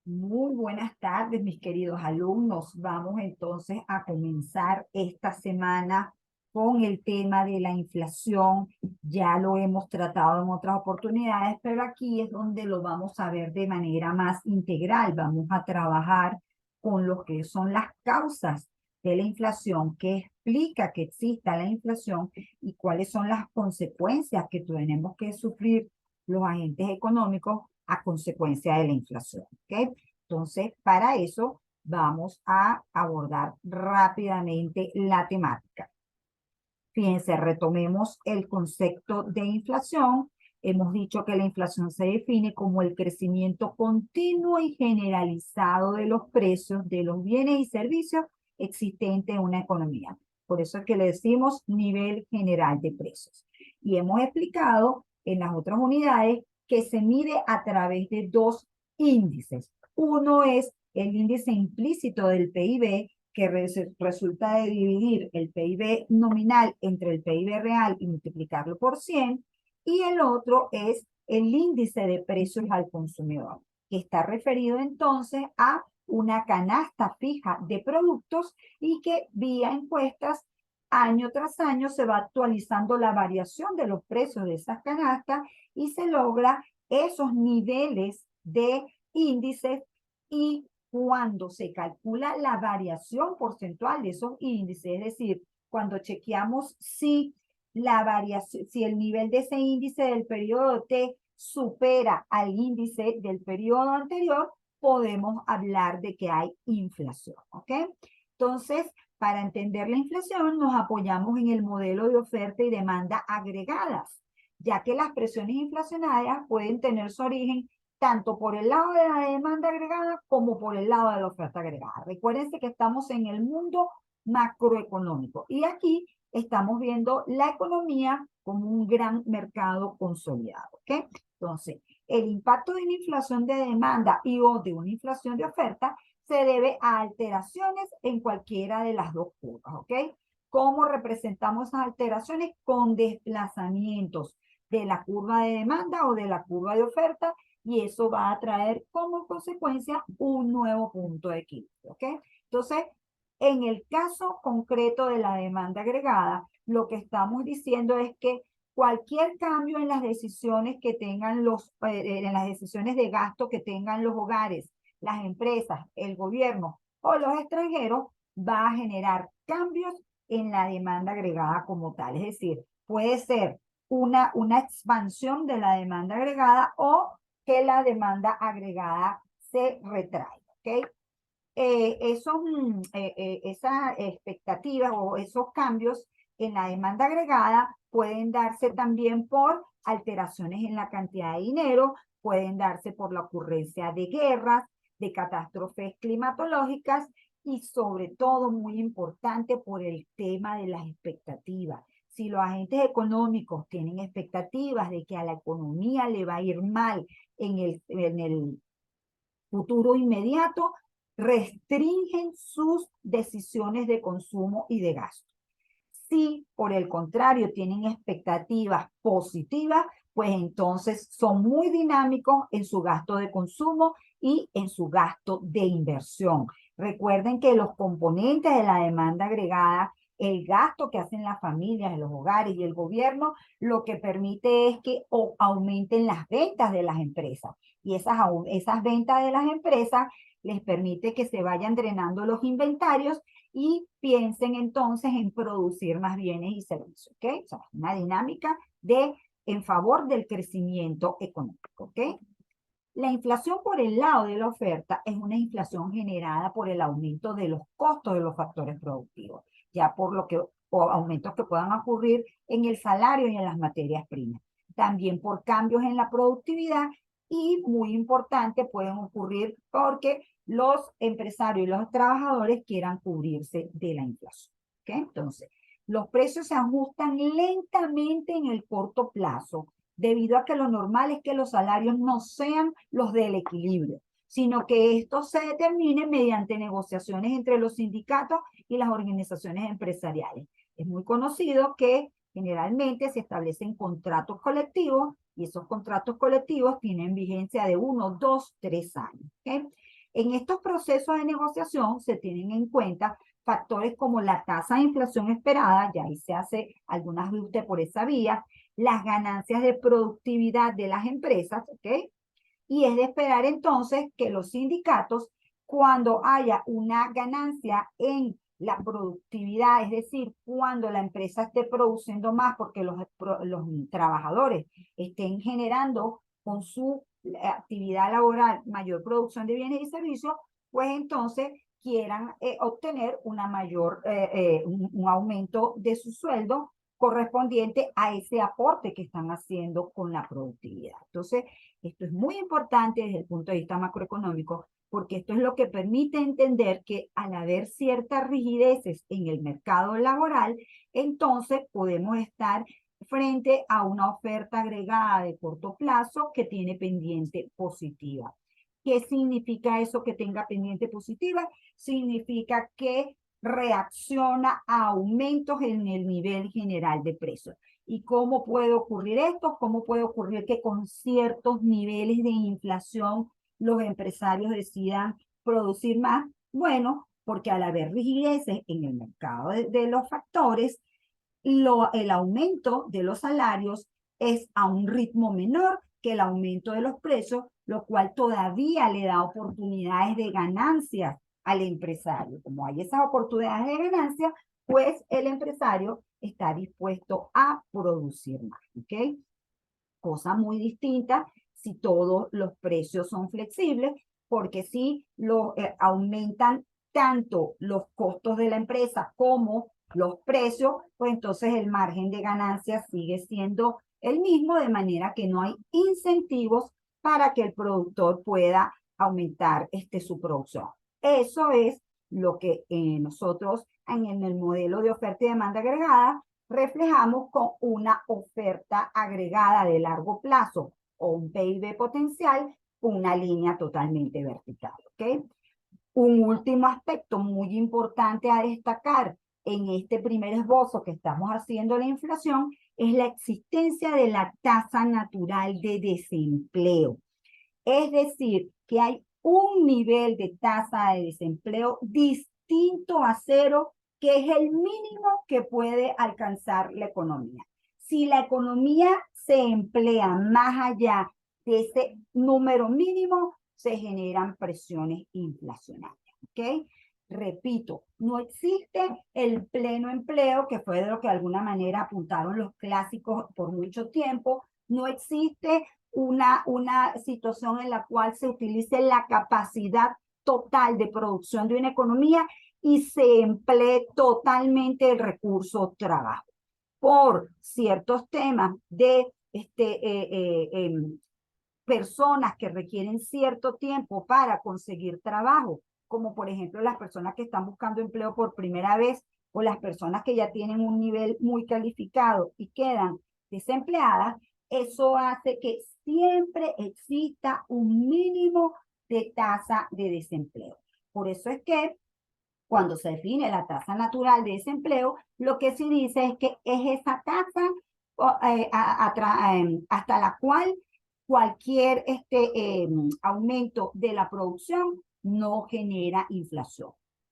Muy buenas tardes, mis queridos alumnos. Vamos entonces a comenzar esta semana con el tema de la inflación. Ya lo hemos tratado en otras oportunidades, pero aquí es donde lo vamos a ver de manera más integral. Vamos a trabajar con lo que son las causas de la inflación, qué explica que exista la inflación y cuáles son las consecuencias que tenemos que sufrir los agentes económicos a consecuencia de la inflación. ¿Ok? Entonces, para eso vamos a abordar rápidamente la temática. Fíjense, retomemos el concepto de inflación. Hemos dicho que la inflación se define como el crecimiento continuo y generalizado de los precios de los bienes y servicios existentes en una economía. Por eso es que le decimos nivel general de precios. Y hemos explicado en las otras unidades que se mide a través de dos índices. Uno es el índice implícito del PIB, que resulta de dividir el PIB nominal entre el PIB real y multiplicarlo por 100, y el otro es el índice de precios al consumidor, que está referido entonces a una canasta fija de productos y que vía encuestas año tras año se va actualizando la variación de los precios de esas canastas y se logra esos niveles de índices. Y cuando se calcula la variación porcentual de esos índices, es decir, cuando chequeamos si la variación, si el nivel de ese índice del periodo T supera al índice del periodo anterior, podemos hablar de que hay inflación, ¿ok? Entonces, para entender la inflación, nos apoyamos en el modelo de oferta y demanda agregadas, ya que las presiones inflacionarias pueden tener su origen tanto por el lado de la demanda agregada como por el lado de la oferta agregada. Recuérdense que estamos en el mundo macroeconómico y aquí estamos viendo la economía como un gran mercado consolidado. ¿Ok? Entonces, el impacto de una inflación de demanda y o de una inflación de oferta se debe a alteraciones en cualquiera de las dos curvas. ¿Ok? ¿Cómo representamos esas alteraciones? Con desplazamientos de la curva de demanda o de la curva de oferta, y eso va a traer como consecuencia un nuevo punto de equilibrio. ¿Ok? Entonces, en el caso concreto de la demanda agregada, lo que estamos diciendo es que cualquier cambio en las decisiones que tengan en las decisiones de gasto que tengan los hogares, las empresas, el gobierno o los extranjeros, va a generar cambios en la demanda agregada como tal. Es decir, puede ser una expansión de la demanda agregada o que la demanda agregada se retrae. ¿Ok? Esas expectativas o esos cambios en la demanda agregada pueden darse también por alteraciones en la cantidad de dinero, pueden darse por la ocurrencia de guerras, de catástrofes climatológicas y sobre todo, muy importante, por el tema de las expectativas. Si los agentes económicos tienen expectativas de que a la economía le va a ir mal en el futuro inmediato, restringen sus decisiones de consumo y de gasto. Si, por el contrario, tienen expectativas positivas, pues entonces son muy dinámicos en su gasto de consumo y en su gasto de inversión. Recuerden que los componentes de la demanda agregada, el gasto que hacen las familias, los hogares y el gobierno, lo que permite es que aumenten las ventas de las empresas. Y esas ventas de las empresas les permite que se vayan drenando los inventarios y piensen entonces en producir más bienes y servicios. ¿Ok? O sea, una dinámica en favor del crecimiento económico. ¿Ok? La inflación por el lado de la oferta es una inflación generada por el aumento de los costos de los factores productivos, ya por lo que, o aumentos que puedan ocurrir en el salario y en las materias primas. También por cambios en la productividad y, muy importante, pueden ocurrir porque los empresarios y los trabajadores quieran cubrirse de la inflación. ¿Ok? Entonces, los precios se ajustan lentamente en el corto plazo, debido a que lo normal es que los salarios no sean los del equilibrio, sino que esto se determine mediante negociaciones entre los sindicatos y las organizaciones empresariales. Es muy conocido que generalmente se establecen contratos colectivos y esos contratos colectivos tienen vigencia de 1, 2, 3 años. ¿Okay? En estos procesos de negociación se tienen en cuenta factores como la tasa de inflación esperada, ya ahí se hace algún ajuste por esa vía, las ganancias de productividad de las empresas, ¿ok? Y es de esperar entonces que los sindicatos, cuando haya una ganancia en la productividad, es decir, cuando la empresa esté produciendo más porque los trabajadores estén generando con su actividad laboral mayor producción de bienes y servicios, pues entonces quieran obtener una un aumento de su sueldo correspondiente a ese aporte que están haciendo con la productividad. Entonces, esto es muy importante desde el punto de vista macroeconómico, porque esto es lo que permite entender que al haber ciertas rigideces en el mercado laboral, entonces podemos estar frente a una oferta agregada de corto plazo que tiene pendiente positiva. ¿Qué significa eso que tenga pendiente positiva? Significa que reacciona a aumentos en el nivel general de precios. ¿Y cómo puede ocurrir esto? ¿Cómo puede ocurrir que con ciertos niveles de inflación los empresarios decidan producir más? Bueno, porque al haber rigideces en el mercado de los factores, el aumento de los salarios es a un ritmo menor que el aumento de los precios, lo cual todavía le da oportunidades de ganancias al empresario. Como hay esas oportunidades de ganancia, pues el empresario está dispuesto a producir más, ¿ok? Cosa muy distinta si todos los precios son flexibles, porque si aumentan tanto los costos de la empresa como los precios, pues entonces el margen de ganancia sigue siendo el mismo, de manera que no hay incentivos para que el productor pueda aumentar su producción. Eso es lo que nosotros en el modelo de oferta y demanda agregada reflejamos con una oferta agregada de largo plazo o un PIB potencial, una línea totalmente vertical, ¿ok? Un último aspecto muy importante a destacar en este primer esbozo que estamos haciendo de la inflación es la existencia de la tasa natural de desempleo. Es decir, que hay un nivel de tasa de desempleo distinto a cero, que es el mínimo que puede alcanzar la economía. Si la economía se emplea más allá de ese número mínimo, se generan presiones inflacionarias. ¿Ok? Repito, no existe el pleno empleo, que fue de lo que de alguna manera apuntaron los clásicos por mucho tiempo. No existe una situación en la cual se utilice la capacidad total de producción de una economía y se emplee totalmente el recurso trabajo. Por ciertos temas de personas que requieren cierto tiempo para conseguir trabajo, como por ejemplo las personas que están buscando empleo por primera vez o las personas que ya tienen un nivel muy calificado y quedan desempleadas, eso hace que siempre exista un mínimo de tasa de desempleo. Por eso es que cuando se define la tasa natural de desempleo, lo que se dice es que es esa tasa hasta la cual cualquier aumento de la producción no genera inflación.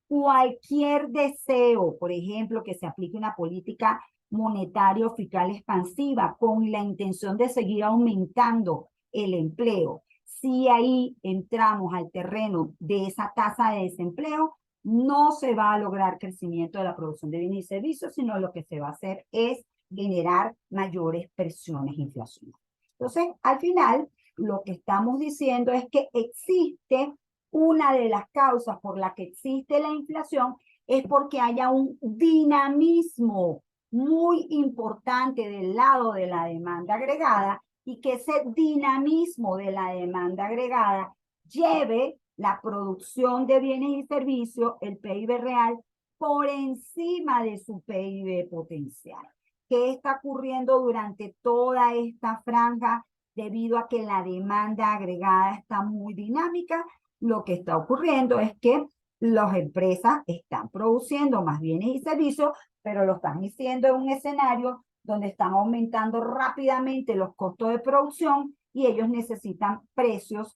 Cualquier deseo, por ejemplo, que se aplique una política monetaria o fiscal expansiva con la intención de seguir aumentando el empleo, si ahí entramos al terreno de esa tasa de desempleo, no se va a lograr crecimiento de la producción de bienes y servicios, sino lo que se va a hacer es generar mayores presiones inflacionarias. Entonces, al final, lo que estamos diciendo es que existe una de las causas por la que existe la inflación es porque haya un dinamismo muy importante del lado de la demanda agregada y que ese dinamismo de la demanda agregada lleve la producción de bienes y servicios, el PIB real, por encima de su PIB potencial. ¿Qué está ocurriendo durante toda esta franja? Debido a que la demanda agregada está muy dinámica, lo que está ocurriendo es que las empresas están produciendo más bienes y servicios, pero lo están haciendo en un escenario donde están aumentando rápidamente los costos de producción y ellos necesitan precios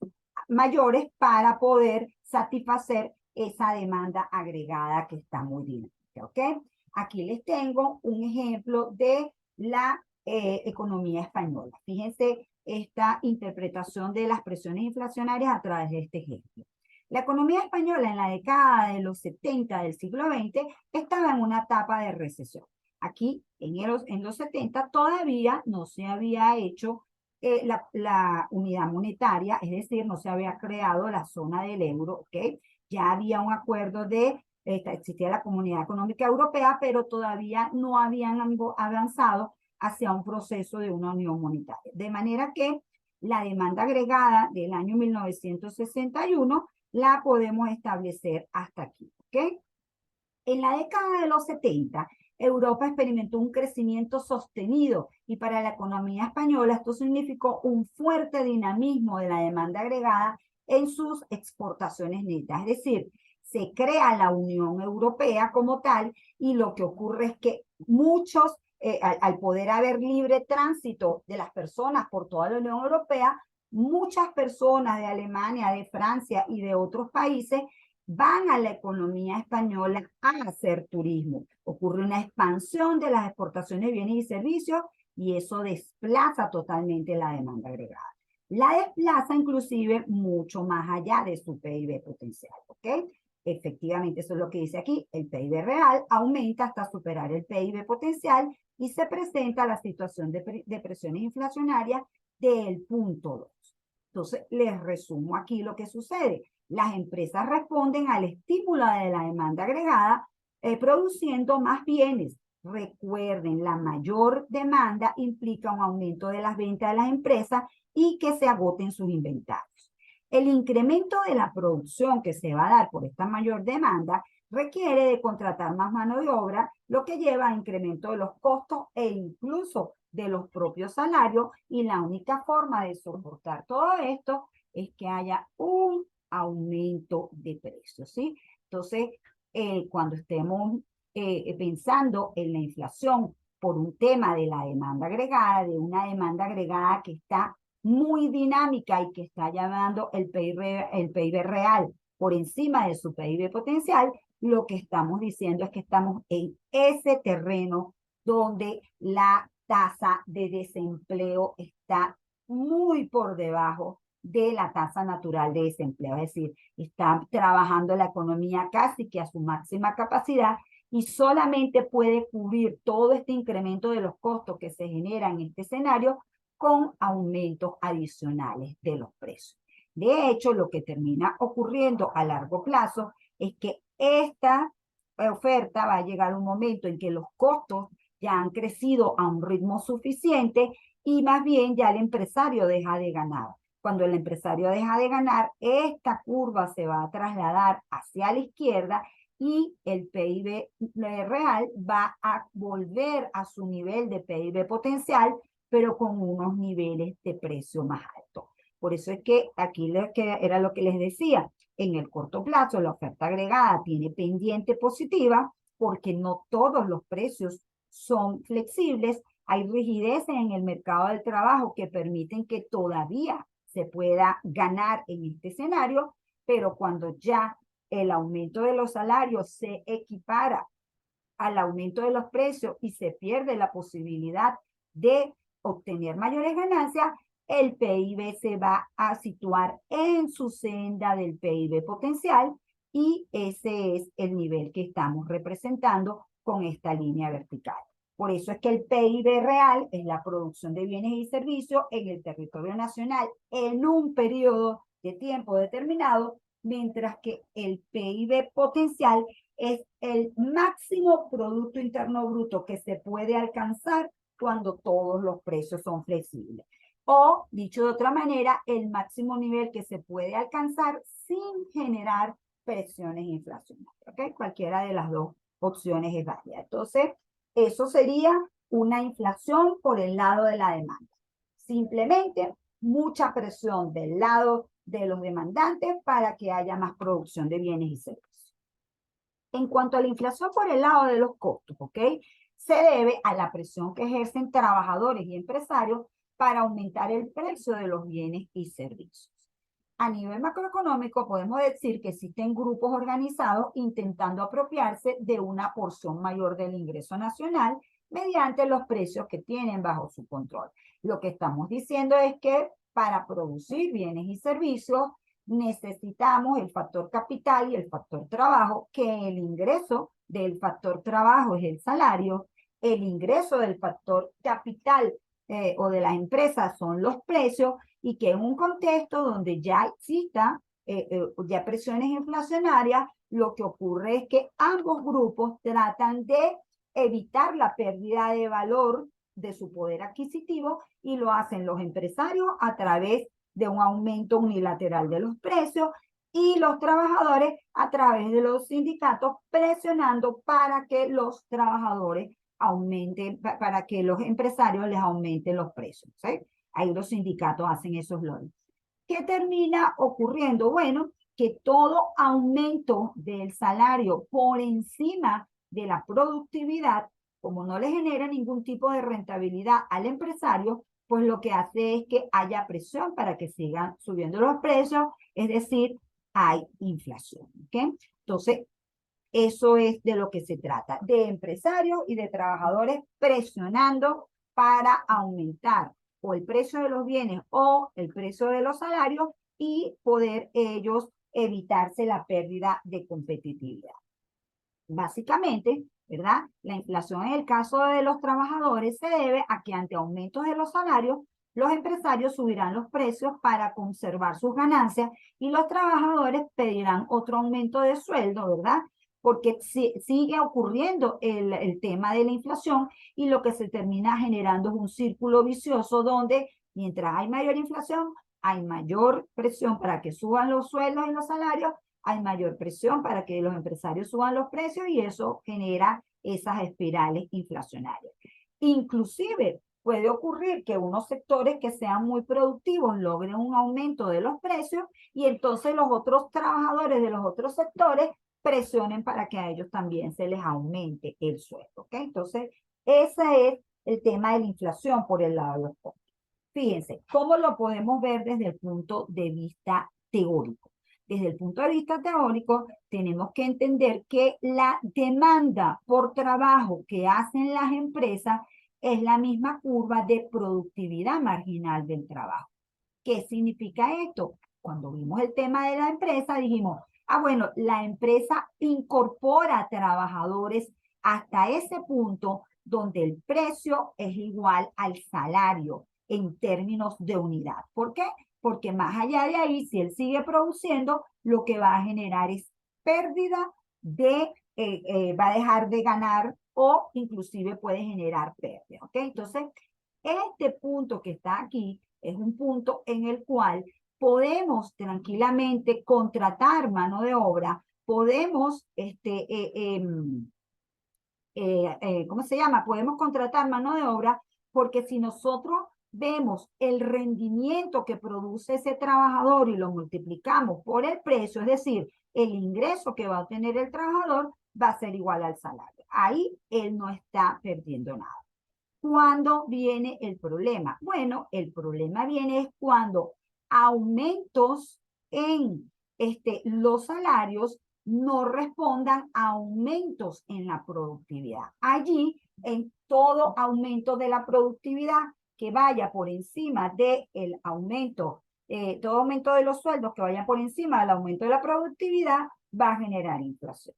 mayores para poder satisfacer esa demanda agregada que está muy dinámica, ¿ok? Aquí les tengo un ejemplo de la economía española. Fíjense esta interpretación de las presiones inflacionarias a través de este ejemplo. La economía española en la década de los 70 del siglo XX estaba en una etapa de recesión. Aquí, en los 70, todavía no se había hecho la unidad monetaria, es decir, no se había creado la zona del euro, ¿ok? Ya había un acuerdo existía la Comunidad Económica Europea, pero todavía no habían avanzado hacia un proceso de una unión monetaria. De manera que la demanda agregada del año 1961 la podemos establecer hasta aquí, ¿ok? En la década de los 70, Europa experimentó un crecimiento sostenido y para la economía española esto significó un fuerte dinamismo de la demanda agregada en sus exportaciones netas. Es decir, se crea la Unión Europea como tal y lo que ocurre es que muchos, al poder haber libre tránsito de las personas por toda la Unión Europea, muchas personas de Alemania, de Francia y de otros países van a la economía española a hacer turismo. Ocurre una expansión de las exportaciones de bienes y servicios y eso desplaza totalmente la demanda agregada. La desplaza inclusive mucho más allá de su PIB potencial, ¿ok? Efectivamente, eso es lo que dice aquí, el PIB real aumenta hasta superar el PIB potencial y se presenta la situación de presiones inflacionarias del punto 2. Entonces, les resumo aquí lo que sucede. Las empresas responden al estímulo de la demanda agregada produciendo más bienes. Recuerden, la mayor demanda implica un aumento de las ventas de las empresas y que se agoten sus inventarios. El incremento de la producción que se va a dar por esta mayor demanda requiere de contratar más mano de obra, lo que lleva a incremento de los costos e incluso de los propios salarios, y la única forma de soportar todo esto es que haya un aumento de precios, ¿sí? Entonces, cuando estemos pensando en la inflación por un tema de la demanda agregada, de una demanda agregada que está muy dinámica y que está llevando el PIB real por encima de su PIB potencial, lo que estamos diciendo es que estamos en ese terreno donde la tasa de desempleo está muy por debajo de la tasa natural de desempleo, es decir, está trabajando la economía casi que a su máxima capacidad y solamente puede cubrir todo este incremento de los costos que se generan en este escenario con aumentos adicionales de los precios. De hecho, lo que termina ocurriendo a largo plazo es que esta oferta va a llegar a un momento en que los costos ya han crecido a un ritmo suficiente y más bien ya el empresario deja de ganar. Cuando el empresario deja de ganar, esta curva se va a trasladar hacia la izquierda y el PIB real va a volver a su nivel de PIB potencial, pero con unos niveles de precio más altos. Por eso es que aquí era lo que les decía, en el corto plazo la oferta agregada tiene pendiente positiva porque no todos los precios son flexibles, hay rigideces en el mercado del trabajo que permiten que todavía se pueda ganar en este escenario, pero cuando ya el aumento de los salarios se equipara al aumento de los precios y se pierde la posibilidad de obtener mayores ganancias, el PIB se va a situar en su senda del PIB potencial y ese es el nivel que estamos representando con esta línea vertical. Por eso es que el PIB real es la producción de bienes y servicios en el territorio nacional en un periodo de tiempo determinado, mientras que el PIB potencial es el máximo Producto Interno Bruto que se puede alcanzar cuando todos los precios son flexibles. O, dicho de otra manera, el máximo nivel que se puede alcanzar sin generar presiones inflacionarias. ¿Okay? Cualquiera de las dos opciones es válida. Entonces, eso sería una inflación por el lado de la demanda. Simplemente mucha presión del lado de los demandantes para que haya más producción de bienes y servicios. En cuanto a la inflación por el lado de los costos, ¿ok? Se debe a la presión que ejercen trabajadores y empresarios para aumentar el precio de los bienes y servicios. a nivel macroeconómico podemos decir que existen grupos organizados intentando apropiarse de una porción mayor del ingreso nacional mediante los precios que tienen bajo su control. Lo que estamos diciendo es que para producir bienes y servicios necesitamos el factor capital y el factor trabajo, que el ingreso del factor trabajo es el salario, el ingreso del factor capital o de las empresas son los precios, y que en un contexto donde ya exista ya presiones inflacionarias, lo que ocurre es que ambos grupos tratan de evitar la pérdida de valor de su poder adquisitivo, y lo hacen los empresarios a través de un aumento unilateral de los precios y los trabajadores a través de los sindicatos presionando para que los trabajadores aumenten, para que los empresarios les aumenten los precios, ¿sí? Ahí los sindicatos hacen esos lobbies. ¿Qué termina ocurriendo? Bueno, que todo aumento del salario por encima de la productividad, como no le genera ningún tipo de rentabilidad al empresario, pues lo que hace es que haya presión para que sigan subiendo los precios, es decir, hay inflación, ¿ok? Entonces, eso es de lo que se trata, de empresarios y de trabajadores presionando para aumentar o el precio de los bienes o el precio de los salarios y poder ellos evitarse la pérdida de competitividad. Básicamente, ¿verdad? La inflación en el caso de los trabajadores se debe a que ante aumentos de los salarios, los empresarios subirán los precios para conservar sus ganancias y los trabajadores pedirán otro aumento de sueldo, ¿verdad? Porque sigue ocurriendo el tema de la inflación, y lo que se termina generando es un círculo vicioso donde mientras hay mayor inflación, hay mayor presión para que suban los sueldos y los salarios, hay mayor presión para que los empresarios suban los precios, y eso genera esas espirales inflacionarias. Inclusive puede ocurrir que unos sectores que sean muy productivos logren un aumento de los precios, y entonces los otros trabajadores de los otros sectores presionen para que a ellos también se les aumente el sueldo, ¿ok? Entonces, ese es el tema de la inflación por el lado de los costos. Fíjense, ¿cómo lo podemos ver desde el punto de vista teórico? Desde el punto de vista teórico, tenemos que entender que la demanda por trabajo que hacen las empresas es la misma curva de productividad marginal del trabajo. ¿Qué significa esto? Cuando vimos el tema de la empresa, dijimos, bueno, la empresa incorpora trabajadores hasta ese punto donde el precio es igual al salario en términos de unidad. ¿Por qué? Porque más allá de ahí, si él sigue produciendo, lo que va a generar es pérdida de, va a dejar de ganar o inclusive puede generar pérdida. ¿Ok? Entonces, este punto que está aquí es un punto en el cual podemos tranquilamente contratar mano de obra, podemos, ¿cómo se llama? Podemos contratar mano de obra, porque si nosotros vemos el rendimiento que produce ese trabajador y lo multiplicamos por el precio, es decir, el ingreso que va a obtener el trabajador va a ser igual al salario. Ahí él no está perdiendo nada. ¿Cuándo viene el problema? Bueno, el problema viene es cuando aumentos en los salarios no respondan a aumentos en la productividad. Allí, en todo aumento de la productividad que vaya por encima del aumento, todo aumento de los sueldos que vaya por encima del aumento de la productividad, va a generar inflación.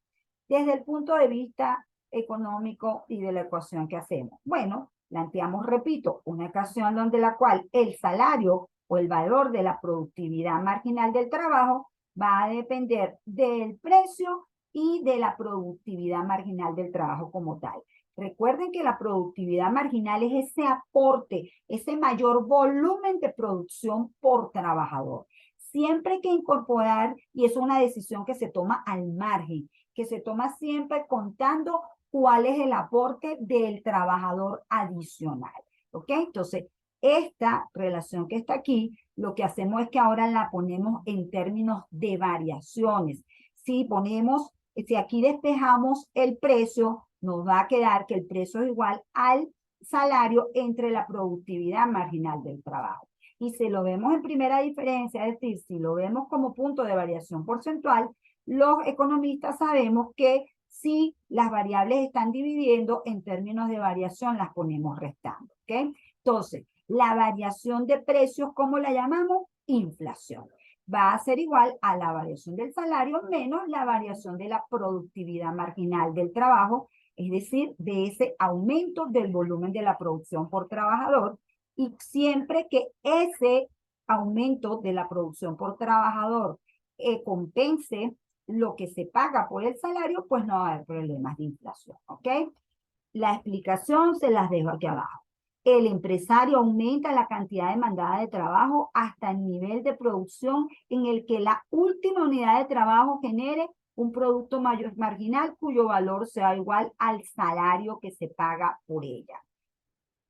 Desde el punto de vista económico y de la ecuación que hacemos. Bueno, planteamos, repito, una ecuación donde la cual el salario o el valor de la productividad marginal del trabajo va a depender del precio y de la productividad marginal del trabajo como tal. Recuerden que la productividad marginal es ese aporte, ese mayor volumen de producción por trabajador. Siempre hay que incorporar, y es una decisión que se toma al margen, que se toma siempre contando cuál es el aporte del trabajador adicional. ¿Ok? Entonces, esta relación que está aquí, lo que hacemos es que ahora la ponemos en términos de variaciones. Si ponemos, si aquí despejamos el precio, nos va a quedar que el precio es igual al salario entre la productividad marginal del trabajo. Y si lo vemos en primera diferencia, es decir, si lo vemos como punto de variación porcentual, los economistas sabemos que si las variables están dividiendo, en términos de variación las ponemos restando, ¿ok? Entonces, la variación de precios, ¿cómo la llamamos? Inflación. Va a ser igual a la variación del salario menos la variación de la productividad marginal del trabajo, es decir, de ese aumento del volumen de la producción por trabajador, y siempre que ese aumento de la producción por trabajador compense lo que se paga por el salario, pues no va a haber problemas de inflación, ¿ok? La explicación se las dejo aquí abajo. El empresario aumenta la cantidad demandada de trabajo hasta el nivel de producción en el que la última unidad de trabajo genere un producto mayor, marginal cuyo valor sea igual al salario que se paga por ella.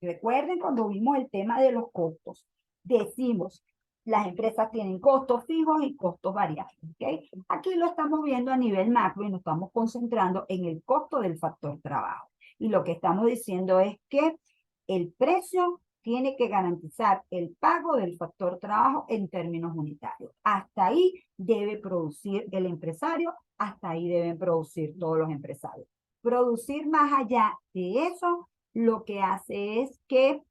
Recuerden cuando vimos el tema de los costos, decimos, las empresas tienen costos fijos y costos variables, ¿ok? Aquí lo estamos viendo a nivel macro y nos estamos concentrando en el costo del factor trabajo. Y lo que estamos diciendo es que el precio tiene que garantizar el pago del factor trabajo en términos unitarios. Hasta ahí debe producir el empresario, hasta ahí deben producir todos los empresarios. Producir más allá de eso lo que hace es que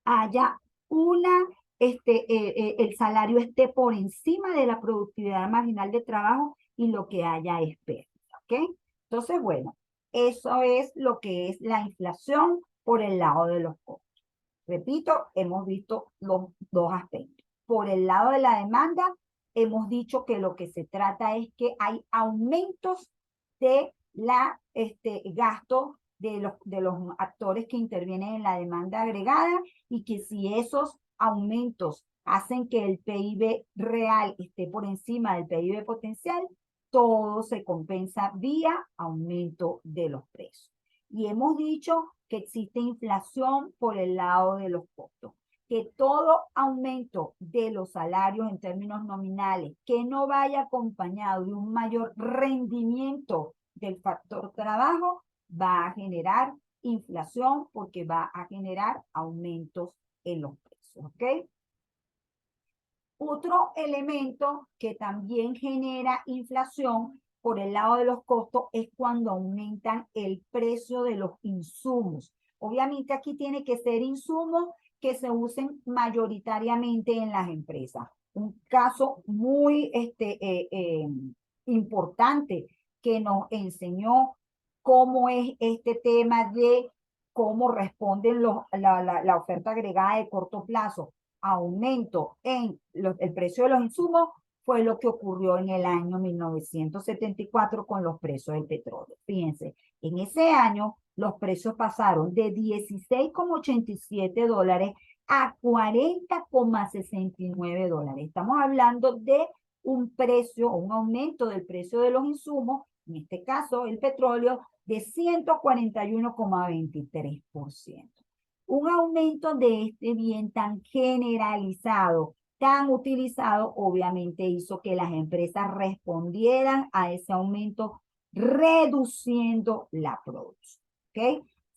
haya el salario esté por encima de la productividad marginal de trabajo y lo que haya es pérdida, ¿ok? Entonces, bueno, eso es lo que es la inflación por el lado de los costos. Repito, hemos visto los dos aspectos. Por el lado de la demanda, hemos dicho que lo que se trata es que hay aumentos de gasto de los actores que intervienen en la demanda agregada y que si esos aumentos hacen que el PIB real esté por encima del PIB potencial, todo se compensa vía aumento de los precios. Y hemos dicho que existe inflación por el lado de los costos, que todo aumento de los salarios en términos nominales que no vaya acompañado de un mayor rendimiento del factor trabajo va a generar inflación porque va a generar aumentos en los precios, ¿ok? Otro elemento que también genera inflación por el lado de los costos es cuando aumentan el precio de los insumos. Obviamente aquí tiene que ser insumos que se usen mayoritariamente en las empresas. Un caso muy importante que nos enseñó cómo es este tema de cómo responden la oferta agregada de corto plazo, aumento en el precio de los insumos, fue lo que ocurrió en el año 1974 con los precios del petróleo. Fíjense, en ese año los precios pasaron de $16,87 a $40,69. Estamos hablando de un precio o un aumento del precio de los insumos, en este caso el petróleo, de 141,23%. Un aumento de este bien tan generalizado, tan utilizado, obviamente hizo que las empresas respondieran a ese aumento reduciendo la producción. ¿Ok?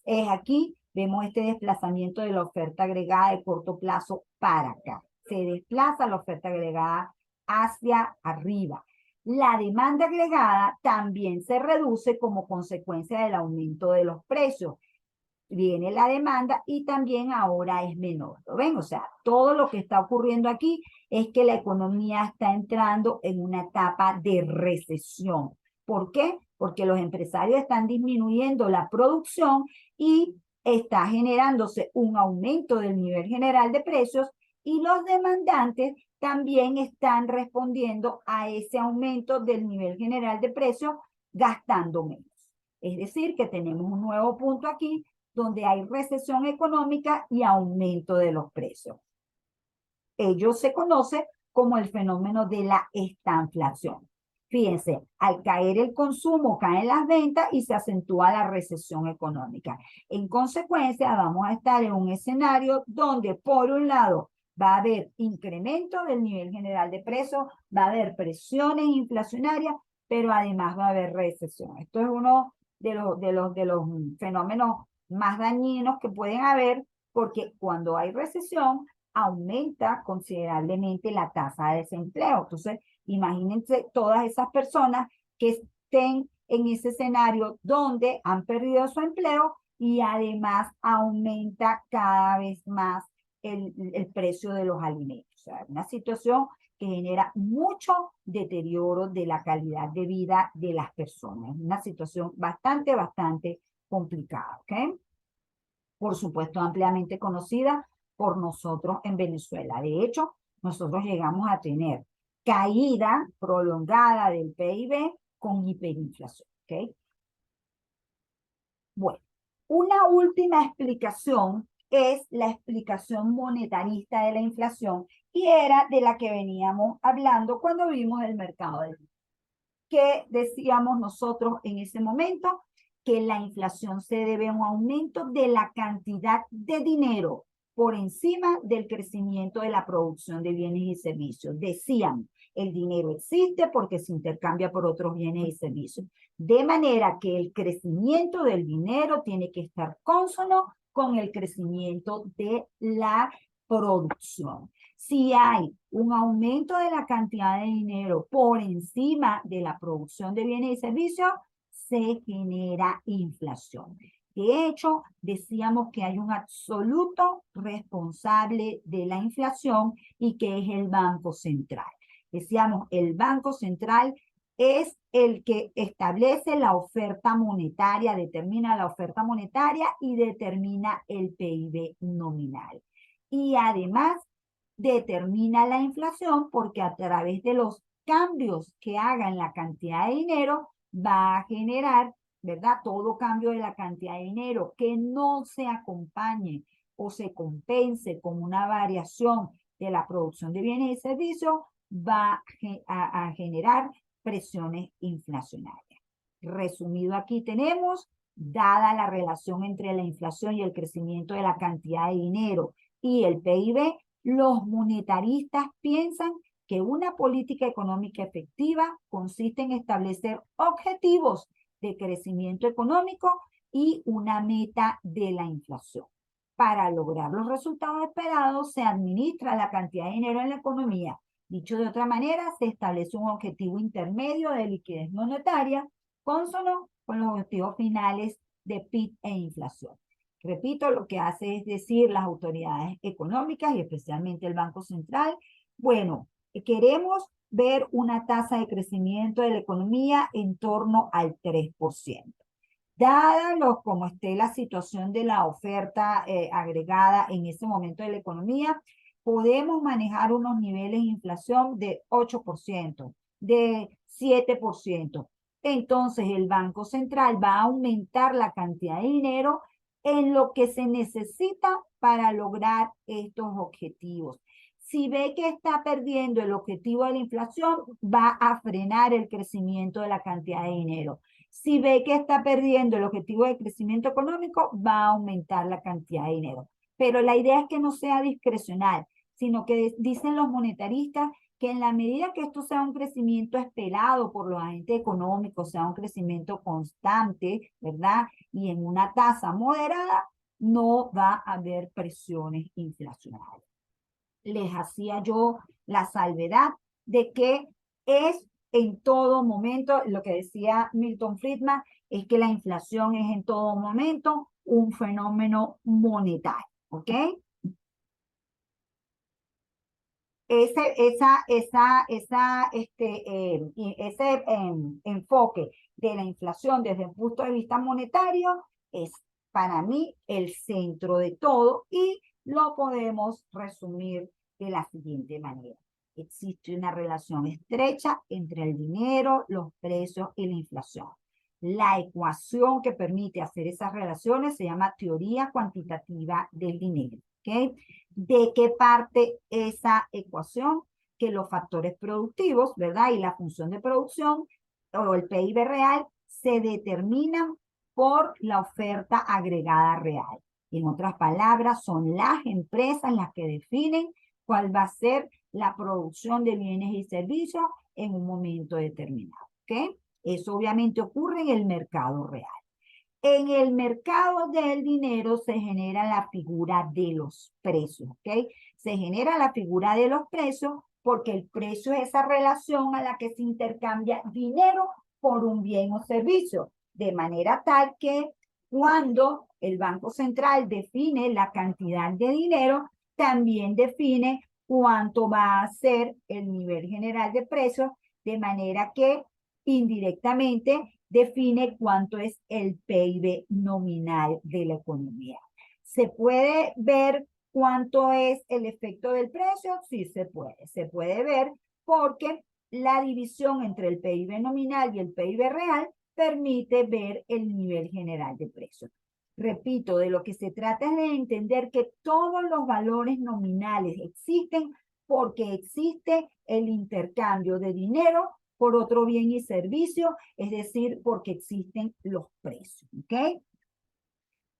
Es aquí, vemos este desplazamiento de la oferta agregada de corto plazo para acá. Se desplaza la oferta agregada hacia arriba. La demanda agregada también se reduce como consecuencia del aumento de los precios. Viene la demanda y también ahora es menor. ¿Lo ven? O sea, todo lo que está ocurriendo aquí es que la economía está entrando en una etapa de recesión. ¿Por qué? Porque los empresarios están disminuyendo la producción y está generándose un aumento del nivel general de precios y los demandantes también están respondiendo a ese aumento del nivel general de precios gastando menos. Es decir, que tenemos un nuevo punto aquí donde hay recesión económica y aumento de los precios. Ello se conoce como el fenómeno de la estanflación. Fíjense, al caer el consumo, caen las ventas y se acentúa la recesión económica. En consecuencia, vamos a estar en un escenario donde, por un lado, va a haber incremento del nivel general de precios, va a haber presiones inflacionarias, pero además va a haber recesión. Esto es uno de los fenómenos más dañinos que pueden haber, porque cuando hay recesión, aumenta considerablemente la tasa de desempleo. Entonces, imagínense todas esas personas que estén en ese escenario donde han perdido su empleo y además aumenta cada vez más el precio de los alimentos. O sea, una situación que genera mucho deterioro de la calidad de vida de las personas. Una situación bastante, bastante complicada, ¿ok? Por supuesto, ampliamente conocida por nosotros en Venezuela. De hecho, nosotros llegamos a tener caída prolongada del PIB con hiperinflación, ¿ok? Bueno, una última explicación es la explicación monetarista de la inflación y era de la que veníamos hablando cuando vimos el mercado de que decíamos nosotros en ese momento que la inflación se debe a un aumento de la cantidad de dinero por encima del crecimiento de la producción de bienes y servicios. Decían, el dinero existe porque se intercambia por otros bienes y servicios. De manera que el crecimiento del dinero tiene que estar cónsono con el crecimiento de la producción. Si hay un aumento de la cantidad de dinero por encima de la producción de bienes y servicios, se genera inflación. De hecho, decíamos que hay un absoluto responsable de la inflación y que es el Banco Central. Decíamos, el Banco Central es el que establece la oferta monetaria, determina la oferta monetaria y determina el PIB nominal. Y además determina la inflación porque a través de los cambios que haga en la cantidad de dinero va a generar, ¿verdad? Todo cambio de la cantidad de dinero que no se acompañe o se compense con una variación de la producción de bienes y servicios va a generar presiones inflacionarias. Resumido aquí tenemos, dada la relación entre la inflación y el crecimiento de la cantidad de dinero y el PIB, los monetaristas piensan que una política económica efectiva consiste en establecer objetivos de crecimiento económico y una meta de la inflación. Para lograr los resultados esperados, se administra la cantidad de dinero en la economía. Dicho de otra manera, se establece un objetivo intermedio de liquidez monetaria cónsono con los objetivos finales de PIB e inflación. Repito, lo que hace es decir las autoridades económicas y especialmente el Banco Central, bueno, queremos ver una tasa de crecimiento de la economía en torno al 3%. Dada como esté la situación de la oferta agregada en ese momento de la economía, podemos manejar unos niveles de inflación de 8%, de 7%. Entonces el Banco Central va a aumentar la cantidad de dinero en lo que se necesita para lograr estos objetivos. Si ve que está perdiendo el objetivo de la inflación, va a frenar el crecimiento de la cantidad de dinero. Si ve que está perdiendo el objetivo de crecimiento económico, va a aumentar la cantidad de dinero. Pero la idea es que no sea discrecional, sino que dicen los monetaristas que en la medida que esto sea un crecimiento esperado por los agentes económicos, sea un crecimiento constante, ¿verdad? Y en una tasa moderada, no va a haber presiones inflacionarias. Les hacía yo la salvedad de que es en todo momento, lo que decía Milton Friedman, es que la inflación es en todo momento un fenómeno monetario, ¿ok? Ese enfoque de la inflación desde el punto de vista monetario es para mí el centro de todo y lo podemos resumir de la siguiente manera. Existe una relación estrecha entre el dinero, los precios y la inflación. La ecuación que permite hacer esas relaciones se llama teoría cuantitativa del dinero. ¿Okay? ¿De qué parte esa ecuación? Que los factores productivos, ¿verdad? Y la función de producción o el PIB real se determinan por la oferta agregada real. En otras palabras, son las empresas las que definen cuál va a ser la producción de bienes y servicios en un momento determinado. ¿Ok? Eso obviamente ocurre en el mercado real. En el mercado del dinero se genera la figura de los precios, ¿ok? Se genera la figura de los precios porque el precio es esa relación a la que se intercambia dinero por un bien o servicio, de manera tal que cuando el Banco Central define la cantidad de dinero, también define cuánto va a ser el nivel general de precios, de manera que indirectamente define cuánto es el PIB nominal de la economía. ¿Se puede ver cuánto es el efecto del precio? Sí, se puede. Se puede ver porque la división entre el PIB nominal y el PIB real permite ver el nivel general de precios. Repito, de lo que se trata es de entender que todos los valores nominales existen porque existe el intercambio de dinero por otro bien y servicio, es decir, porque existen los precios, ¿ok?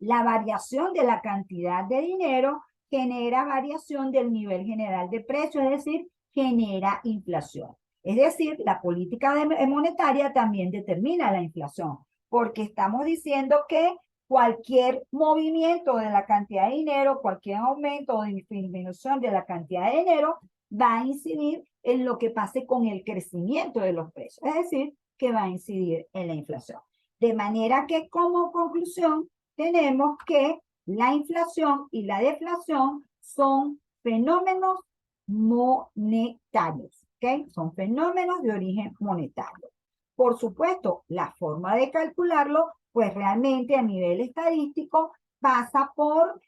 La variación de la cantidad de dinero genera variación del nivel general de precios, es decir, genera inflación. Es decir, la política monetaria también determina la inflación, porque estamos diciendo que cualquier movimiento de la cantidad de dinero, cualquier aumento o disminución de la cantidad de dinero va a incidir en lo que pase con el crecimiento de los precios, es decir, que va a incidir en la inflación. De manera que como conclusión, tenemos que la inflación y la deflación son fenómenos monetarios, ¿ok? Son fenómenos de origen monetario. Por supuesto, la forma de calcularlo, pues realmente a nivel estadístico pasa por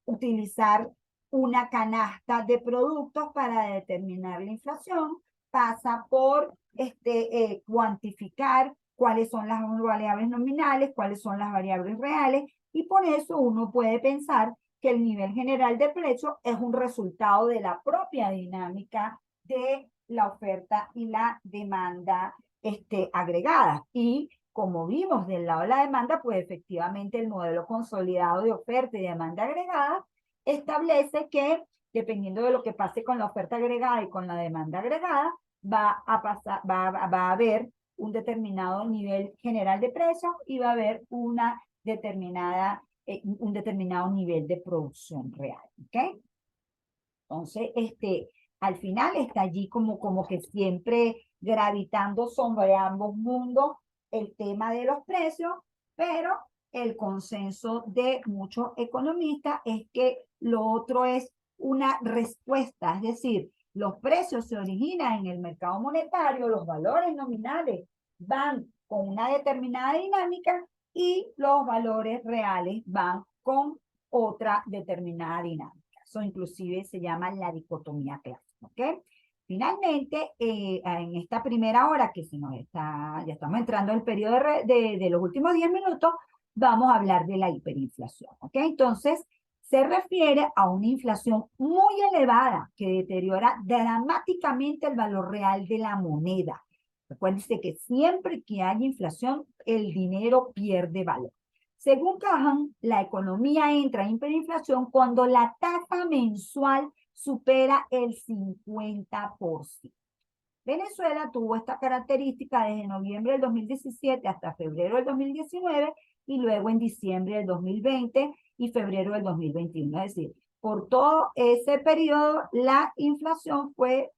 utilizar una canasta de productos para determinar la inflación, pasa por cuantificar cuáles son las variables nominales, cuáles son las variables reales, y por eso uno puede pensar que el nivel general de precio es un resultado de la propia dinámica de la oferta y la demanda agregada. Y como vimos del lado de la demanda, pues efectivamente el modelo consolidado de oferta y demanda agregada establece que dependiendo de lo que pase con la oferta agregada y con la demanda agregada, va a haber un determinado nivel general de precios y va a haber un determinado nivel de producción real, ¿ok? Entonces, al final está allí como que siempre gravitando sobre ambos mundos el tema de los precios, pero el consenso de muchos economistas es que lo otro es una respuesta, es decir, los precios se originan en el mercado monetario, los valores nominales van con una determinada dinámica y los valores reales van con otra determinada dinámica. Eso inclusive se llama la dicotomía clásica, ¿ok? Finalmente, en esta primera hora que se nos está, ya estamos entrando en el periodo de los últimos 10 minutos, vamos a hablar de la hiperinflación, ¿ok? Entonces, se refiere a una inflación muy elevada que deteriora dramáticamente el valor real de la moneda. Recuérdense que siempre que hay inflación, el dinero pierde valor. Según Cahan, la economía entra en hiperinflación cuando la tasa mensual supera el 50%. Venezuela tuvo esta característica desde noviembre del 2017 hasta febrero del 2019 y luego en diciembre del 2020 y febrero del 2021. Es decir, por todo ese periodo la inflación fue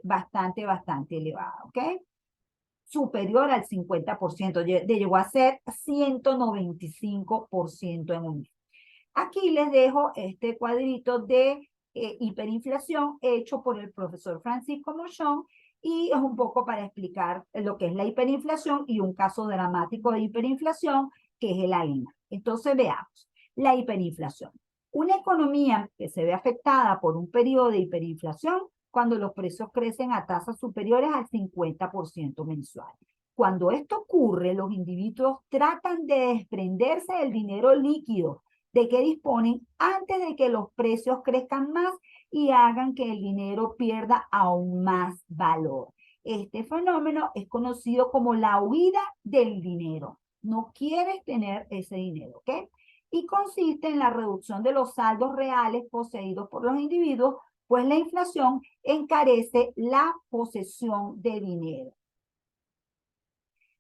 bastante elevada, ¿ok? Superior al 50%, llegó a ser 195% en un mes. Aquí les dejo este cuadrito de hiperinflación hecho por el profesor Francisco Mochón y es un poco para explicar lo que es la hiperinflación y un caso dramático de hiperinflación que es el ALENA. Entonces veamos, la hiperinflación. Una economía que se ve afectada por un periodo de hiperinflación cuando los precios crecen a tasas superiores al 50% mensual. Cuando esto ocurre, los individuos tratan de desprenderse del dinero líquido de que disponen antes de que los precios crezcan más y hagan que el dinero pierda aún más valor. Este fenómeno es conocido como la huida del dinero. No quieres tener ese dinero, ¿ok? Y consiste en la reducción de los saldos reales poseídos por los individuos, pues la inflación encarece la posesión de dinero.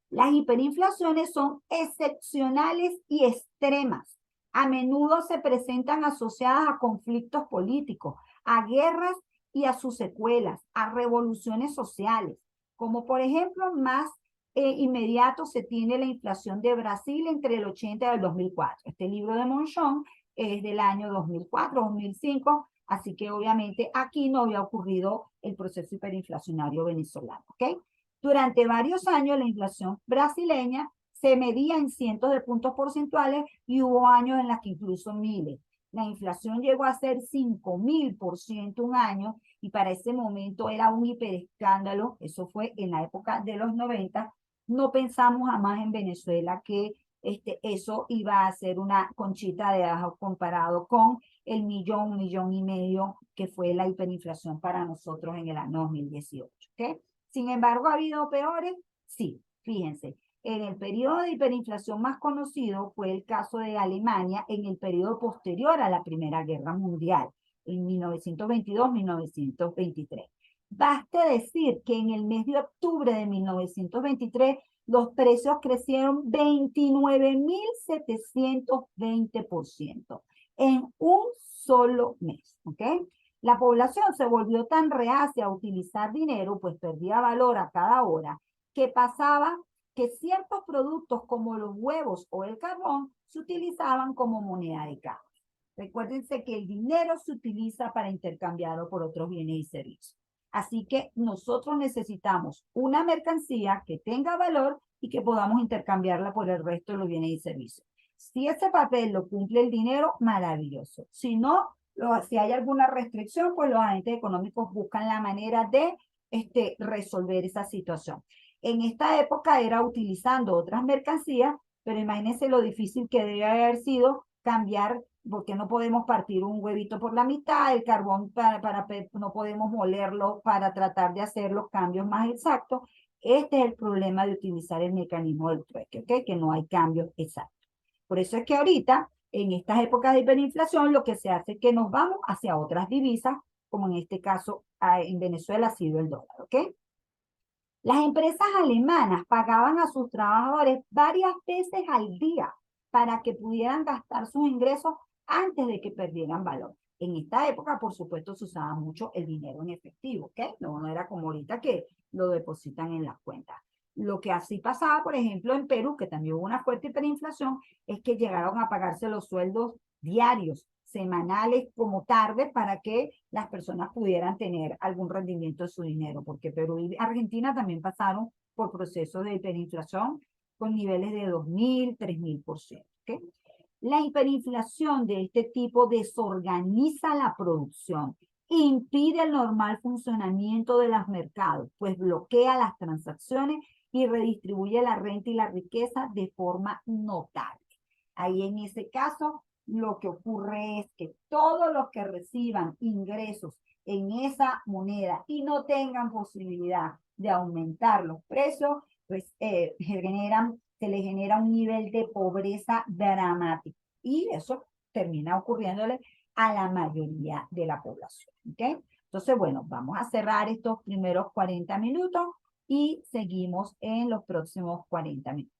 Las hiperinflaciones son excepcionales y extremas. A menudo se presentan asociadas a conflictos políticos, a guerras y a sus secuelas, a revoluciones sociales, como por ejemplo más inmediato se tiene la inflación de Brasil entre el 80 y el 2004. Este libro de Monchon es del año 2004-2005, así que obviamente aquí no había ocurrido el proceso hiperinflacionario venezolano, ¿ok? Durante varios años la inflación brasileña se medía en cientos de puntos porcentuales y hubo años en los que incluso miles. La inflación llegó a ser 5.000% un año y para ese momento era un hiperescándalo. Eso fue en la época de los 90. No pensamos jamás en Venezuela que eso iba a ser una conchita de ajo comparado con el millón y medio que fue la hiperinflación para nosotros en el año 2018. ¿Okay? Sin embargo, ¿ha habido peores? Sí, fíjense. En el periodo de hiperinflación más conocido fue el caso de Alemania en el periodo posterior a la Primera Guerra Mundial, en 1922-1923. Baste decir que en el mes de octubre de 1923 los precios crecieron 29.720% en un solo mes, ¿ok? La población se volvió tan reacia a utilizar dinero, pues perdía valor a cada hora, que pasaba que ciertos productos como los huevos o el carbón se utilizaban como moneda de cambio. Recuérdense que el dinero se utiliza para intercambiarlo por otros bienes y servicios. Así que nosotros necesitamos una mercancía que tenga valor y que podamos intercambiarla por el resto de los bienes y servicios. Si ese papel lo cumple el dinero, maravilloso. Si no, si hay alguna restricción, pues los agentes económicos buscan la manera de resolver esa situación. En esta época era utilizando otras mercancías, pero imagínense lo difícil que debe haber sido cambiar, porque no podemos partir un huevito por la mitad, el carbón no podemos molerlo para tratar de hacer los cambios más exactos. Este es el problema de utilizar el mecanismo del trueque, ¿ok? Que no hay cambios exactos. Por eso es que ahorita, en estas épocas de hiperinflación, lo que se hace es que nos vamos hacia otras divisas, como en este caso en Venezuela ha sido el dólar, ¿ok? Las empresas alemanas pagaban a sus trabajadores varias veces al día para que pudieran gastar sus ingresos antes de que perdieran valor. En esta época, por supuesto, se usaba mucho el dinero en efectivo, ¿ok? No era como ahorita que lo depositan en las cuentas. Lo que así pasaba, por ejemplo, en Perú, que también hubo una fuerte hiperinflación, es que llegaron a pagarse los sueldos diarios, semanales, como tarde, para que las personas pudieran tener algún rendimiento de su dinero, porque Perú y Argentina también pasaron por procesos de hiperinflación con niveles de 2.000, 3.000%. ¿Okay? La hiperinflación de este tipo desorganiza la producción, impide el normal funcionamiento de los mercados, pues bloquea las transacciones y redistribuye la renta y la riqueza de forma notable. Ahí en ese caso, lo que ocurre es que todos los que reciban ingresos en esa moneda y no tengan posibilidad de aumentar los precios, pues se les genera un nivel de pobreza dramático. Y eso termina ocurriéndole a la mayoría de la población. ¿Okay? Entonces, bueno, vamos a cerrar estos primeros 40 minutos y seguimos en los próximos 40 minutos.